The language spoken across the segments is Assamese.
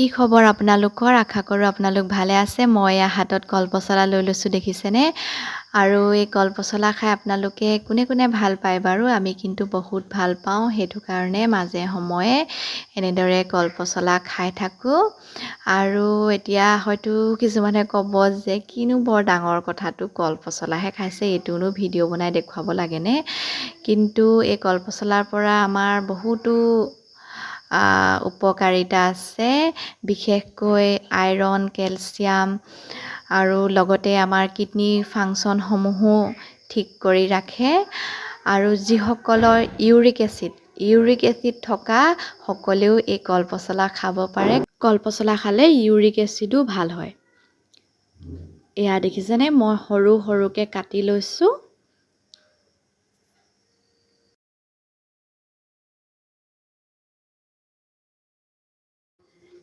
কি খবৰ আপোনালোকৰ? আশা কৰোঁ আপোনালোক ভালে আছে। মই হাতত কলপচলা লৈ লৈছোঁ দেখিছেনে? আৰু এই কলপচলা খাই আপোনালোকে কোনে কোনে ভাল পায় বাৰু? আমি কিন্তু বহুত ভাল পাওঁ। সেইটো কাৰণে মাজে সময়ে এনেদৰে কলপচলা খাই থাকোঁ। আৰু এতিয়া হয়তো কিছুমানে ক'ব যে কিনো বৰ ডাঙৰ কথাটো, কলপচলাহে খাইছে, এইটোনো ভিডিঅ' বনাই দেখুৱাব লাগেনে? কিন্তু এই কলপচলাৰ পৰা আমাৰ বহুতো উপকাৰিতা আছে, বিশেষকৈ আইৰণ, কেলছিয়াম আৰু লগতে আমাৰ কিডনীৰ ফাংচনসমূহো ঠিক কৰি ৰাখে। আৰু যিসকলৰ ইউৰিক এচিড থকা সকলেও এই কলপচলা খাব পাৰে। কলপচলা খালে ইউৰিক এচিডো ভাল হয়। এয়া দেখিছেনে, মই সৰু সৰুকৈ কাটি লৈছোঁ।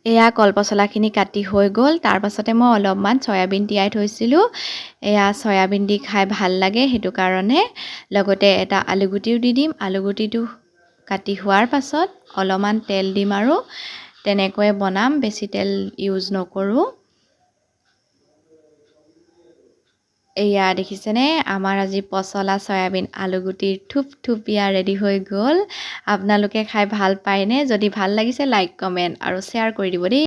এয়া কলপচলাখিনি কাটি হৈ গ'ল। তাৰ পাছতে মই অলপমান চয়াবিন তিয়াই থৈছিলোঁ। এয়া চয়াবিন দি খাই ভাল লাগে, সেইটো কাৰণে লগতে এটা আলুগুটিও দি দিম। আলুগুটিটো কাটি হোৱাৰ পাছত অলপমান তেল দিম আৰু তেনেকৈয়ে বনাম, বেছি তেল ইউজ নকৰোঁ। এয়া দেখিছেনে, আমাৰ আজি পচলা চয়াবিন আলুগুটিৰ থুপথুপীয়া ৰেডি হৈ গ'ল। আপোনালোকে খাই ভাল পায়নে? যদি ভাল লাগিছে লাইক, কমেণ্ট আৰু শ্বেয়াৰ কৰি দিব দেই।